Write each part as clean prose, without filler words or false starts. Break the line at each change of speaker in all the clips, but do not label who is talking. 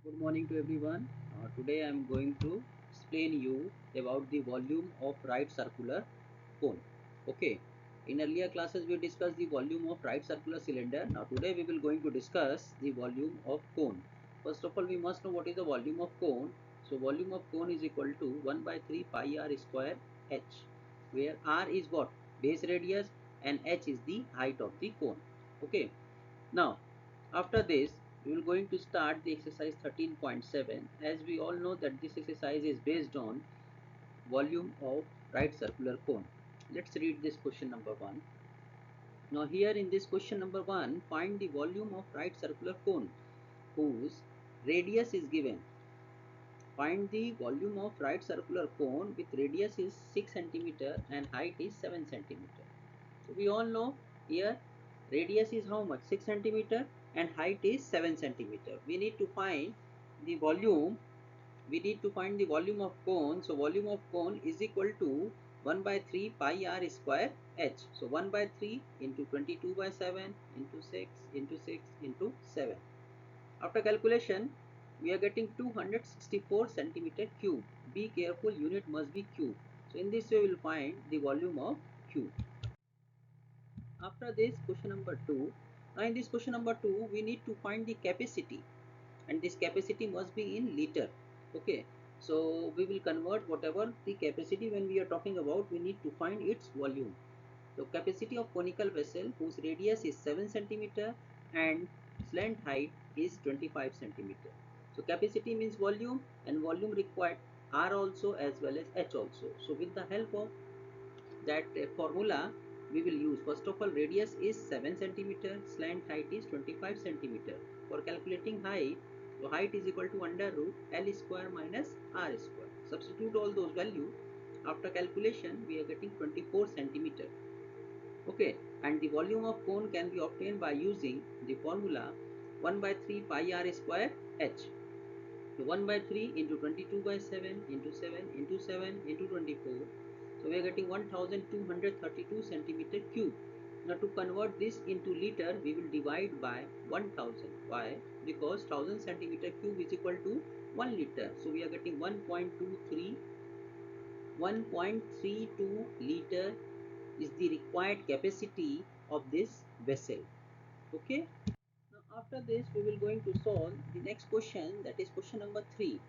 Good morning to everyone. Today I am going to explain you about the volume of right circular cone. Okay. In earlier classes we discussed the volume of right circular cylinder. Now today we will going to discuss the volume of cone. First of all, we must know what is the volume of cone. So volume of cone is equal to 1 by 3 pi r square h, where r is what? Base radius, and h is the height of the cone. Okay. Now after this, we will going to start the exercise 13.7. As we all know that this exercise is based on volume of right circular cone. Let's read this question number 1. Now here in this question number 1, find the volume of right circular cone whose radius is given. Find the volume of right circular cone with radius is 6 centimeter and height is 7 centimeter. So we all know here radius is how much? 6 centimeter and height is 7 centimeter. We need to find the volume. We need to find the volume of cone. So volume of cone is equal to 1 by 3 pi r square h. So 1 by 3 into 22 by 7 into 6 into 6 into 7. After calculation, we are getting 264 centimeter cube. Be careful, unit must be cube. So in this way we will find the volume of cube. After this, question number 2. Now in this question number 2, we need to find the capacity, and this capacity must be in liter. Okay, so we will convert whatever the capacity. When we are talking about, we need to find its volume. So capacity of conical vessel whose radius is 7 centimeter and slant height is 25 centimeter. So capacity means volume, and volume required R also as well as H also. So with the help of that formula, we will use, first of all, radius is 7 centimeter, slant height is 25 centimeter. For calculating height, so height is equal to under root L square minus R square. Substitute all those values. After calculation, we are getting 24 centimeter. Okay, and the volume of cone can be obtained by using the formula 1 by 3 pi r square h. So 1 by 3 into 22 by 7 into 7 into 7 into 24. So we are getting 1232 centimeter cube. Now to convert this into liter, we will divide by 1000. Why? Because 1000 centimeter cube is equal to 1 liter. So we are getting 1.32 liter is the required capacity of this vessel. Okay. Now after this, we will going to solve the next question, that is question number 3.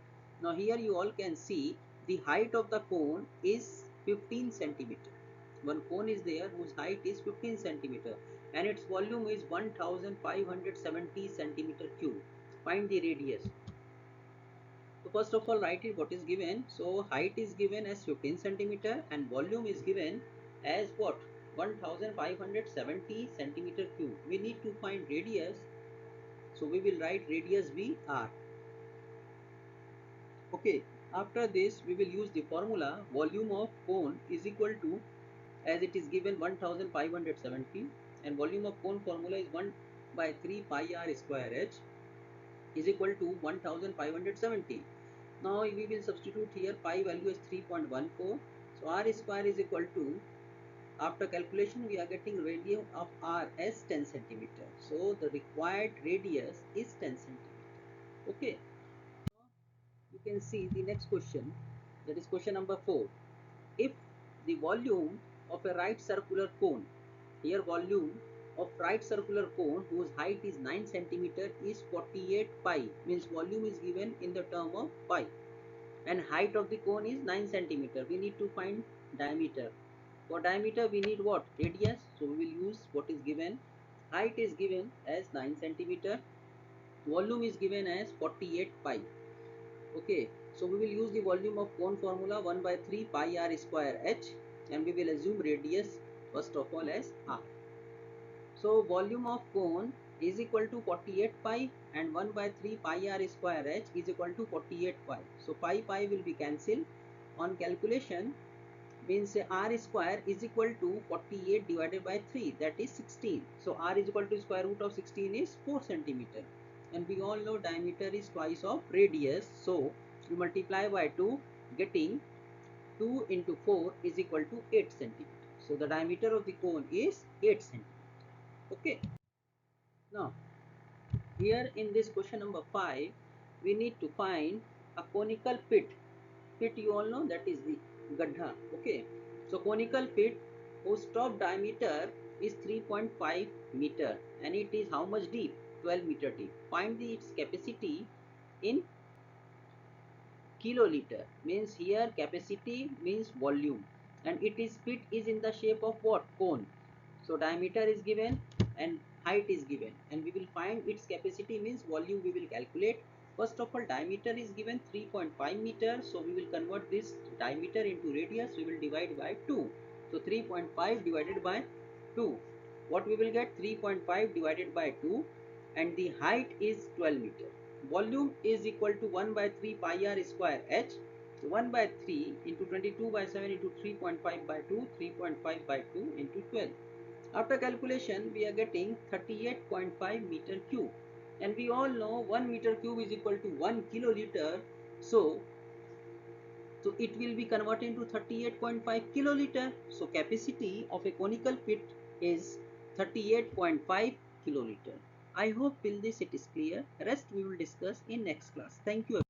Now here you all can see the height of the cone is 15 centimeter. One cone is there whose height is 15 centimeter and its volume is 1570 centimeter cube. Find the radius. So first of all, write it what is given. So height is given as 15 centimeter and volume is given as what? 1570 centimeter cube. We need to find radius. So we will write radius be r. Okay. After this, we will use the formula volume of cone is equal to, as it is given, 1570, and volume of cone formula is 1 by 3 pi r square h is equal to 1570. Now we will substitute here, pi value is 3.14. So r square is equal to, after calculation we are getting radius of r as 10 centimeter. So the required radius is 10 centimeter. Okay. You can see the next question, that is question number 4. If the volume of a right circular cone, here volume of right circular cone whose height is 9 centimeter is 48 pi, means volume is given in the term of pi, and height of the cone is 9 centimeter. We need to find diameter. For diameter we need what? Radius. So we will use what is given. Height is given as 9 centimeter. Volume is given as 48 pi. Okay, so we will use the volume of cone formula 1 by 3 pi r square h, and we will assume radius first of all as r. So volume of cone is equal to 48 pi and 1 by 3 pi r square h is equal to 48 pi. So pi will be cancelled. On calculation, means r square is equal to 48 divided by 3, that is 16. So r is equal to square root of 16 is 4 centimeter, and we all know diameter is twice of radius. So we multiply by 2, getting 2 into 4 is equal to 8 centimeter. So the diameter of the cone is 8 centimeter. Okay. Now here in this question number 5, we need to find a conical pit. Pit, you all know, that is the gadha. Okay, so conical pit whose top diameter is 3.5 meter and it is how much deep? 12 meter deep. Find its capacity in kiloliter. Means here capacity means volume, and it is pit is in the shape of what? Cone. So diameter is given and height is given, and we will find its capacity means volume we will calculate. First of all, diameter is given 3.5 meter, so we will convert this diameter into radius. We will divide by 2. So 3.5 divided by 2. What we will get? 3.5 divided by 2, and the height is 12 meter. Volume is equal to 1 by 3 pi r square h. So 1 by 3 into 22 by 7 into 3.5 by 2, 3.5 by 2 into 12. After calculation, we are getting 38.5 meter cube. And we all know 1 meter cube is equal to 1 kiloliter. So it will be converted into 38.5 kiloliter. So capacity of a conical pit is 38.5 kiloliter. I hope till this it is clear. Rest we will discuss in next class. Thank you.